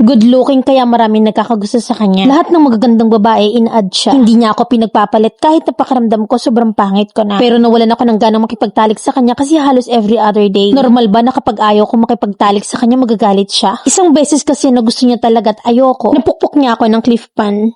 Good looking kaya maraming nagkakagusto sa kanya. Lahat ng magagandang babae in-add siya. Hindi niya ako pinagpapalit kahit napakaramdam ko sobrang pangit ko na. Pero nawalan ako ng ganang makipagtalik sa kanya kasi halos every other day. Normal ba na kapag ayaw ko makipagtalik sa kanya magagalit siya? Isang beses kasi na gusto niya talaga at ayoko. Napukpok niya ako ng cliff pan.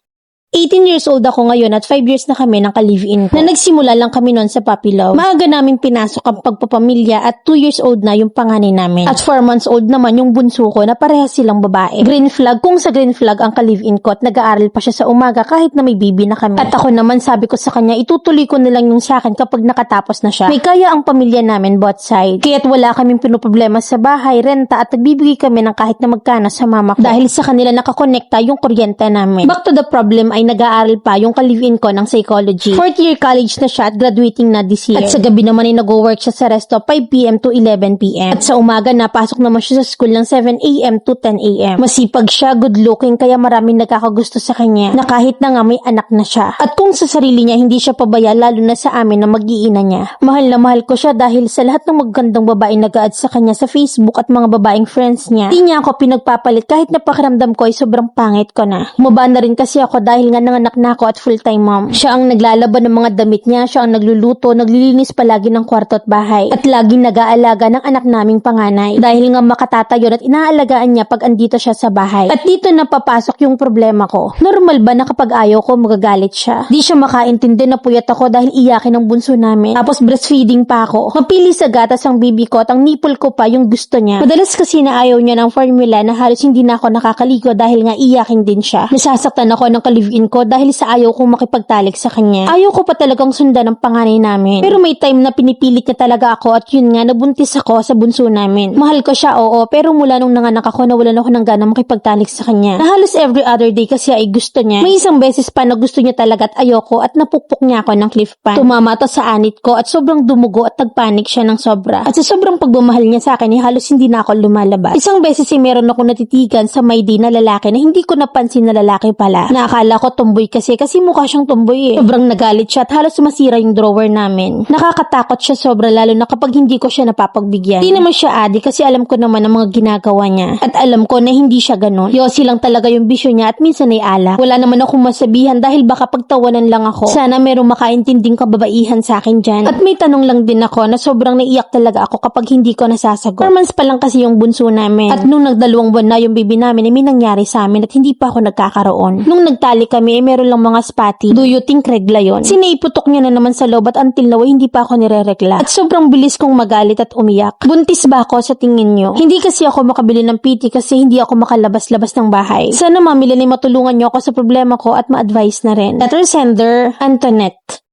18 years old ako ngayon at 5 years na kami ng ka-live-in ko. Na nagsimula lang kami noon sa puppy love. Maaga namin pinasok ang pagpapamilya at 2 years old na yung panganay namin. At 4 months old naman yung bunso ko na parehas silang babae. Green flag kung sa green flag ang ka-live-in ko at nag-aaral pa siya sa umaga kahit na may baby na kami. At ako naman sabi ko sa kanya itutuloy ko na lang yung sa akin kapag nakatapos na siya. May kaya ang pamilya namin both side. Kaya't wala kaming pinoproblema sa bahay, renta at nagbibigay kami ng kahit na magkano sa mama ko. Dahil sa kanila nakakonekta yung kuryente namin. Back to the problem ay nag-aaral pa yung ka-live-in ko ng psychology. 4th year college na siya at graduating na this year. At sa gabi naman ay nag-work siya sa resto 5 p.m. to 11 p.m. At sa umaga napasok naman siya sa school ng 7 a.m. to 10 a.m. Masipag siya, good looking kaya maraming nagkakagusto sa kanya na kahit na nga may anak na siya. At kung sa sarili niya hindi siya pabaya lalo na sa amin na mag-iina niya. Mahal na mahal ko siya dahil sa lahat ng magandang babae nag-add sa kanya sa Facebook at mga babaeng friends niya. Hindi niya ako pinagpapalit kahit napakiramdam ko ay sobrang pangit ko na. Umaba na rin kasi ako dahil nga nanganak na ako at full-time mom. Siya ang naglalaban ng mga damit niya, siya ang nagluluto, naglilinis palagi ng kwarto at bahay. At laging nag-aalaga ng anak naming panganay. Dahil nga makatatayo at inaalagaan niya pag andito siya sa bahay. At dito na papasok yung problema ko. Normal ba na kapag ayaw ko magagalit siya? Di siya makaintindi na puyat ako dahil iyakin ng bunso namin. Tapos breastfeeding pa ako. Mapili sa gatas ang baby ko at ang nipple ko pa yung gusto niya. Madalas kasi na ayaw niya ng formula na halos hindi na ako nakakaligo dahil nga iyakin din siya. Nasasaktan ako ng ka-live-in ko dahil sa ayaw kong makipagtalik sa kanya. Ayaw ko pa talagang sundan ang panganay namin. Pero may time na pinipilit niya talaga ako at yun nga nabuntis ako sa bunso namin. Mahal ko siya oo pero mula nung nanganak ako nawalan ako ng gana makipagtalik sa kanya. Na halos every other day kasi ay gusto niya. May isang beses pa na gusto niya talaga at ayoko at napukpok niya ako ng cliff pan. Tumama to sa anit ko at sobrang dumugo at nagpanik siya ng sobra. At sa sobrang pagmamahal niya sa akin ay halos hindi na ako lumalabas. Isang beses ay meron ako natitigan sa may day na lalaki na hindi ko napansin na lalaki pala. Nakakala ko tomboy kasi mukha siyang tomboy eh. Sobrang nagalit siya at halos masira yung drawer namin. Nakakatakot siya sobra lalo na kapag hindi ko siya napapagbigyan. Hindi naman siya adi kasi alam ko naman ang mga ginagawa niya. At alam ko na hindi siya ganun. Yosi lang talaga yung bisyo niya at minsan ay ala. Wala naman akong masabihan dahil baka pagtawanan lang ako. Sana merong makaintinding kababaihan sa akin dyan. At may tanong lang din ako na sobrang naiyak talaga ako kapag hindi ko nasasagot. 4 months pa lang kasi yung bunso namin. At nung nagdalawang buwan na yung baby namin ay may nangyari sa amin at hindi pa ako nagkakaroon. Nung nagtali kami ay meron lang mga spotty. Do you think regla yun? Sinaiputok niya na naman sa loob at until now hindi pa ako nireregla. At sobrang bilis kong magalit at umiyak. Buntis ba ako sa tingin nyo? Hindi kasi ako makabili ng PT kasi hindi ako makalabas-labas ng bahay. Sana mamili na matulungan nyo ako sa problema ko at ma-advise na rin. Letter sender, Antoinette.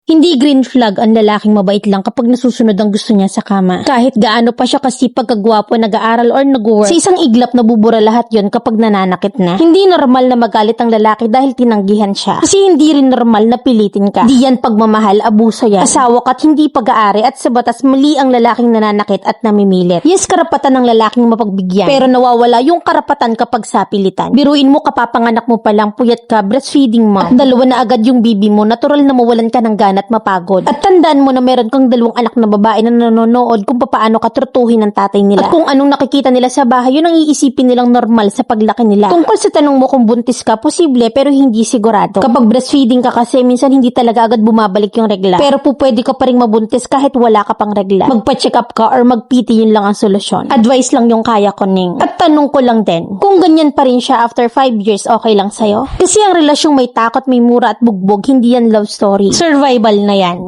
Hindi green flag ang lalaking mabait lang kapag nasusunod ang gusto niya sa kama. Kahit gaano pa siya kasipag kagwapo, nag-aaral or nag-work. Sa isang iglap nabubura lahat yon kapag nananakit na. Hindi normal na magalit ang lalaki dahil tinanggihan siya. Kasi hindi rin normal na pilitin ka. Di yan pagmamahal, abuso yan. Asawa ka at hindi pag-aari at sa batas mali ang lalaking nananakit at namimilit. Yes, karapatan ng lalaking mapagbigyan. Pero nawawala yung karapatan kapag sapilitan. Biruin mo kapapanganak mo palang puyat ka, breastfeeding mo. At dalawa na agad yung baby mo, natural na mawalan ka ng at mapagod. At tandaan mo na meron kang 2 anak na babae na nanonood kung paano ka trutuhin ng tatay nila. At kung anong nakikita nila sa bahay, yun ang iisipin nilang normal sa paglaki nila. Tungkol sa tanong mo kung buntis ka, posible pero hindi sigurado. Kapag breastfeeding ka kasi, minsan hindi talaga agad bumabalik yung regla. Pero pwede ka pa rin mabuntis kahit wala ka pang regla. Magpa-check up ka or mag-PT, yun lang ang solusyon. Advice lang yung kaya ko, Ning. At tanong ko lang din, kung ganyan pa rin siya after 5 years, okay lang sa'yo? Kasi ang relasyong may takot, may mura at bugbog, hindi yan love story. Survival na yan.